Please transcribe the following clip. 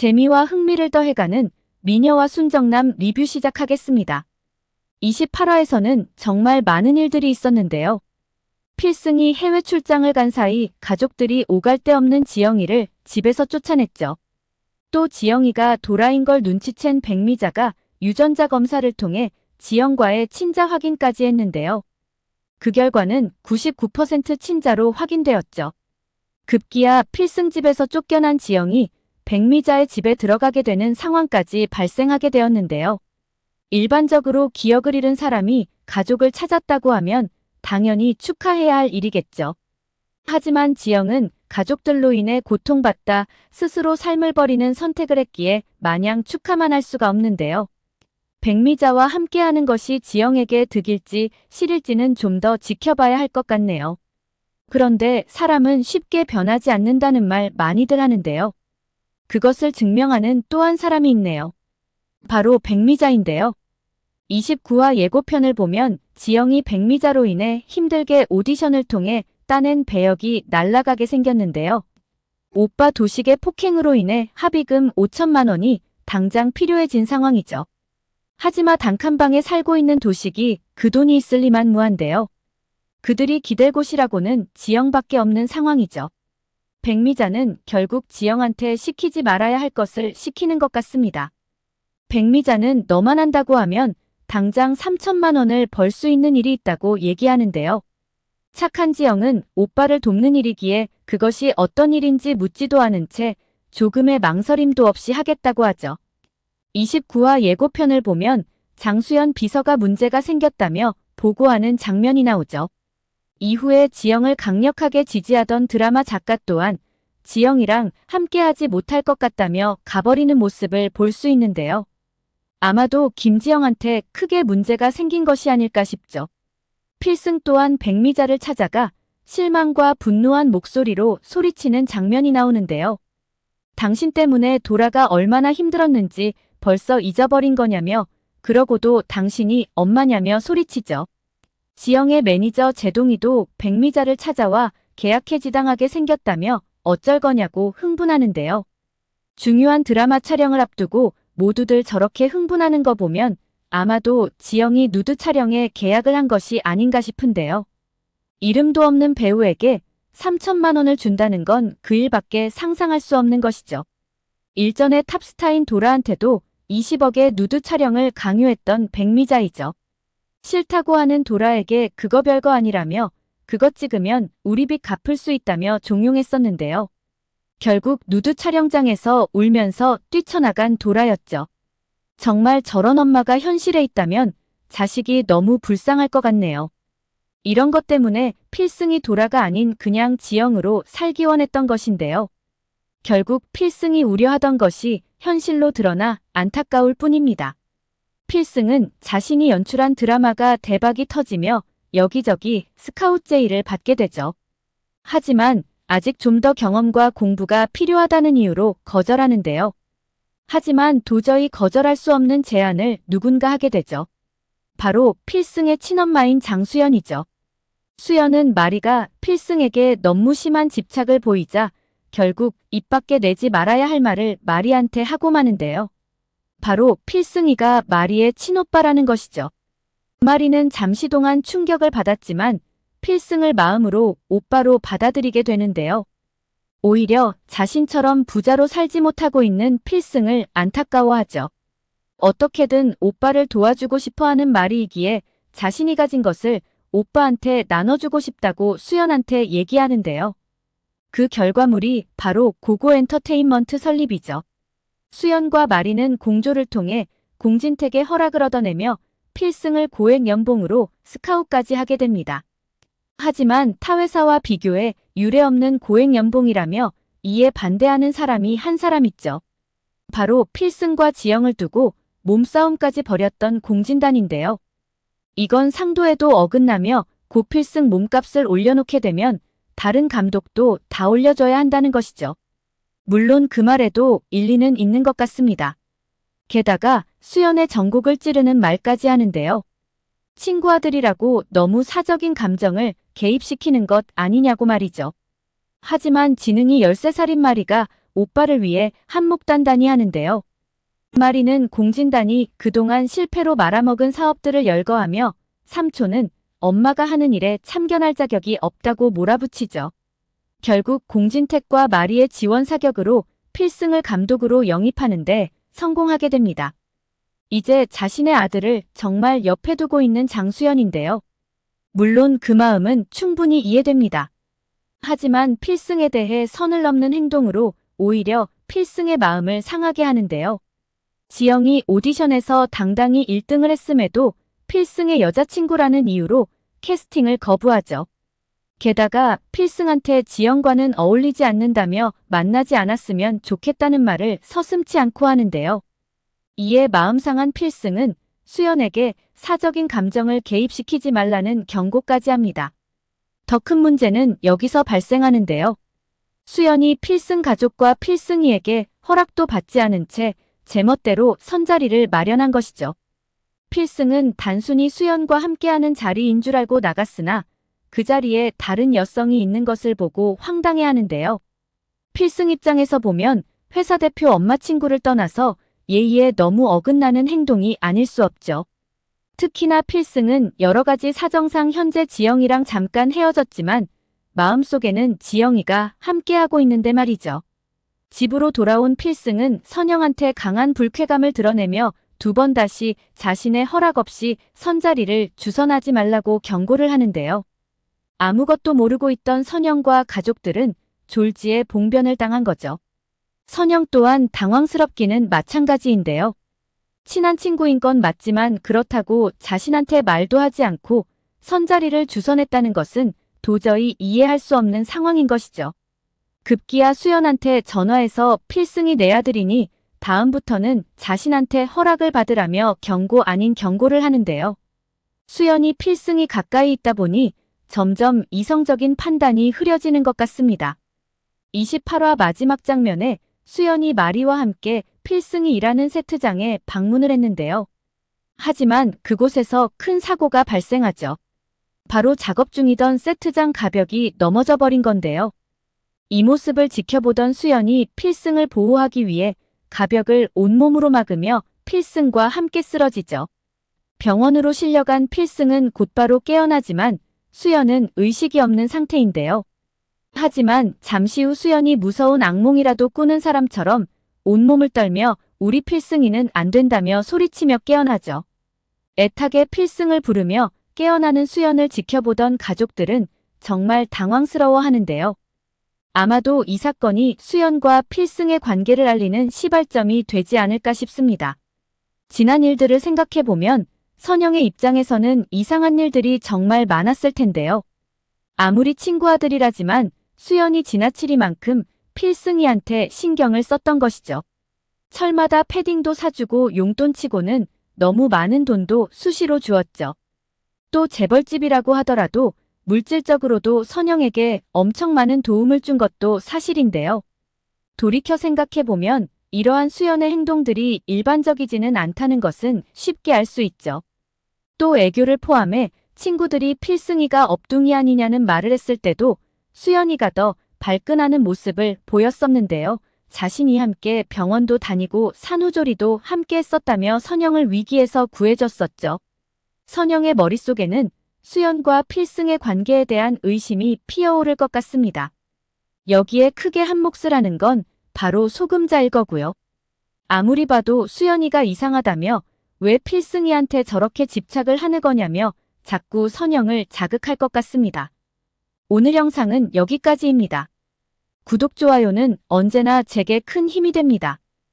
재미와 흥미를 더해가는 미녀와 순정남 리뷰 시작하겠습니다. 28화에서는 정말 많은 일들이 있었는데요. 필승이 해외 출장을 간 사이 가족들이 오갈 데 없는 지영이를 집에서 쫓아냈죠. 또 지영이가 도라인 걸 눈치챈 백미자가 유전자 검사를 통해 지영과의 친자 확인까지 했는데요. 그 결과는 99% 친자로 확인되었죠. 급기야 필승 집에서 쫓겨난 지영이 백미자의 집에 들어가게 되는 상황까지 발생하게 되었는데요. 일반적으로 기억을 잃은 사람이 가족을 찾았다고 하면 당연히 축하해야 할 일이겠죠. 하지만 지영은 가족들로 인해 고통받다 스스로 삶을 버리는 선택을 했기에 마냥 축하만 할 수가 없는데요. 백미자와 함께하는 것이 지영에게 득일지 실일지는 좀 더 지켜봐야 할 것 같네요. 그런데 사람은 쉽게 변하지 않는다는 말 많이들 하는데요. 그것을 증명하는 또 한 사람이 있네요. 바로 백미자인데요. 29화 예고편을 보면 지영이 백미자로 인해 힘들게 오디션을 통해 따낸 배역이 날아가게 생겼는데요. 오빠 도식의 폭행으로 인해 합의금 5천만 원이 당장 필요해진 상황이죠. 하지만 단칸방에 살고 있는 도식이 그 돈이 있을 리만 무한데요. 그들이 기댈 곳이라고는 지영밖에 없는 상황이죠. 백미자는 결국 지영한테 시키지 말아야 할 것을 시키는 것 같습니다. 백미자는 너만 한다고 하면 당장 3천만 원을 벌 수 있는 일이 있다고 얘기하는데요. 착한 지영은 오빠를 돕는 일이기에 그것이 어떤 일인지 묻지도 않은 채 조금의 망설임도 없이 하겠다고 하죠. 29화 예고편을 보면 장수연 비서가 문제가 생겼다며 보고하는 장면이 나오죠. 이후에 지영을 강력하게 지지하던 드라마 작가 또한 지영이랑 함께하지 못할 것 같다며 가버리는 모습을 볼 수 있는데요. 아마도 김지영한테 크게 문제가 생긴 것이 아닐까 싶죠. 필승 또한 백미자를 찾아가 실망과 분노한 목소리로 소리치는 장면이 나오는데요. 당신 때문에 도라가 얼마나 힘들었는지 벌써 잊어버린 거냐며 그러고도 당신이 엄마냐며 소리치죠. 지영의 매니저 제동이도 백미자를 찾아와 계약해지당하게 생겼다며 어쩔 거냐고 흥분하는데요. 중요한 드라마 촬영을 앞두고 모두들 저렇게 흥분하는 거 보면 아마도 지영이 누드 촬영에 계약을 한 것이 아닌가 싶은데요. 이름도 없는 배우에게 3천만 원을 준다는 건 그 일밖에 상상할 수 없는 것이죠. 일전에 탑스타인 도라한테도 20억의 누드 촬영을 강요했던 백미자이죠. 싫다고 하는 도라에게 그거 별거 아니라며 그것 찍으면 우리 빚 갚을 수 있다며 종용했었는데요. 결국 누드 촬영장에서 울면서 뛰쳐나간 도라였죠. 정말 저런 엄마가 현실에 있다면 자식이 너무 불쌍할 것 같네요. 이런 것 때문에 필승이 도라가 아닌 그냥 지영으로 살기 원했던 것인데요. 결국 필승이 우려하던 것이 현실로 드러나 안타까울 뿐입니다. 필승은 자신이 연출한 드라마가 대박이 터지며 여기저기 스카웃 제의를 받게 되죠. 하지만 아직 좀 더 경험과 공부가 필요하다는 이유로 거절하는데요. 하지만 도저히 거절할 수 없는 제안을 누군가 하게 되죠. 바로 필승의 친엄마인 장수연이죠. 수연은 마리가 필승에게 너무 심한 집착을 보이자 결국 입 밖에 내지 말아야 할 말을 마리한테 하고 마는데요. 바로 필승이가 마리의 친오빠라는 것이죠. 마리는 잠시 동안 충격을 받았지만 필승을 마음으로 오빠로 받아들이게 되는데요. 오히려 자신처럼 부자로 살지 못하고 있는 필승을 안타까워하죠. 어떻게든 오빠를 도와주고 싶어하는 마리이기에 자신이 가진 것을 오빠한테 나눠주고 싶다고 수연한테 얘기하는데요. 그 결과물이 바로 고고 엔터테인먼트 설립이죠. 수연과 마리는 공조를 통해 공진택의 허락을 얻어내며 필승을 고액 연봉으로 스카웃까지 하게 됩니다. 하지만 타 회사와 비교해 유례없는 고액 연봉이라며 이에 반대하는 사람이 한 사람 있죠. 바로 필승과 지영을 두고 몸싸움까지 벌였던 공진단인데요. 이건 상도에도 어긋나며 고필승 몸값을 올려놓게 되면 다른 감독도 다 올려줘야 한다는 것이죠. 물론 그 말에도 일리는 있는 것 같습니다. 게다가 수연의 전곡을 찌르는 말까지 하는데요. 친구 아들이라고 너무 사적인 감정을 개입시키는 것 아니냐고 말이죠. 하지만 지능이 13살인 마리가 오빠를 위해 한몫 단단히 하는데요. 마리는 공진단이 그동안 실패로 말아먹은 사업들을 열거하며 삼촌은 엄마가 하는 일에 참견할 자격이 없다고 몰아붙이죠. 결국 공진택과 마리의 지원 사격으로 필승을 감독으로 영입하는데 성공하게 됩니다. 이제 자신의 아들을 정말 옆에 두고 있는 장수연인데요. 물론 그 마음은 충분히 이해됩니다. 하지만 필승에 대해 선을 넘는 행동으로 오히려 필승의 마음을 상하게 하는데요. 지영이 오디션에서 당당히 1등을 했음에도 필승의 여자친구라는 이유로 캐스팅을 거부하죠. 게다가 필승한테 지영과는 어울리지 않는다며 만나지 않았으면 좋겠다는 말을 서슴지 않고 하는데요. 이에 마음 상한 필승은 수연에게 사적인 감정을 개입시키지 말라는 경고까지 합니다. 더 큰 문제는 여기서 발생하는데요. 수연이 필승 가족과 필승이에게 허락도 받지 않은 채 제멋대로 선자리를 마련한 것이죠. 필승은 단순히 수연과 함께하는 자리인 줄 알고 나갔으나 그 자리에 다른 여성이 있는 것을 보고 황당해하는데요. 필승 입장에서 보면 회사 대표 엄마 친구를 떠나서 예의에 너무 어긋나는 행동이 아닐 수 없죠. 특히나 필승은 여러 가지 사정상 현재 지영이랑 잠깐 헤어졌지만 마음속에는 지영이가 함께하고 있는데 말이죠. 집으로 돌아온 필승은 선영한테 강한 불쾌감을 드러내며 2번 다시 자신의 허락 없이 선자리를 주선하지 말라고 경고를 하는데요. 아무것도 모르고 있던 선영과 가족들은 졸지에 봉변을 당한 거죠. 선영 또한 당황스럽기는 마찬가지인데요. 친한 친구인 건 맞지만 그렇다고 자신한테 말도 하지 않고 선자리를 주선했다는 것은 도저히 이해할 수 없는 상황인 것이죠. 급기야 수연한테 전화해서 필승이 내 아들이니 다음부터는 자신한테 허락을 받으라며 경고 아닌 경고를 하는데요. 수연이 필승이 가까이 있다 보니 점점 이성적인 판단이 흐려지는 것 같습니다. 28화 마지막 장면에 수연이 마리와 함께 필승이 일하는 세트장에 방문을 했는데요. 하지만 그곳에서 큰 사고가 발생하죠. 바로 작업 중이던 세트장 가벽이 넘어져 버린 건데요. 이 모습을 지켜보던 수연이 필승을 보호하기 위해 가벽을 온몸으로 막으며 필승과 함께 쓰러지죠. 병원으로 실려간 필승은 곧바로 깨어나지만 수연은 의식이 없는 상태인데요. 하지만 잠시 후 수연이 무서운 악몽이라도 꾸는 사람처럼 온몸을 떨며 우리 필승이는 안 된다며 소리치며 깨어나죠. 애타게 필승을 부르며 깨어나는 수연을 지켜보던 가족들은 정말 당황스러워하는데요. 아마도 이 사건이 수연과 필승의 관계를 알리는 시발점이 되지 않을까 싶습니다. 지난 일들을 생각해보면 선영의 입장에서는 이상한 일들이 정말 많았을 텐데요. 아무리 친구 아들이라지만 수연이 지나치리만큼 필승이한테 신경을 썼던 것이죠. 철마다 패딩도 사주고 용돈치고는 너무 많은 돈도 수시로 주었죠. 또 재벌집이라고 하더라도 물질적으로도 선영에게 엄청 많은 도움을 준 것도 사실인데요. 돌이켜 생각해보면 이러한 수연의 행동들이 일반적이지는 않다는 것은 쉽게 알 수 있죠. 또 애교를 포함해 친구들이 필승이가 업둥이 아니냐는 말을 했을 때도 수연이가 더 발끈하는 모습을 보였었는데요. 자신이 함께 병원도 다니고 산후조리도 함께 했었다며 선영을 위기에서 구해줬었죠. 선영의 머릿속에는 수연과 필승의 관계에 대한 의심이 피어오를 것 같습니다. 여기에 크게 한몫을 하는 건 바로 소금자일 거고요. 아무리 봐도 수연이가 이상하다며 왜 필승이한테 저렇게 집착을 하는 거냐며 자꾸 선영을 자극할 것 같습니다. 오늘 영상은 여기까지입니다. 구독, 좋아요는 언제나 제게 큰 힘이 됩니다.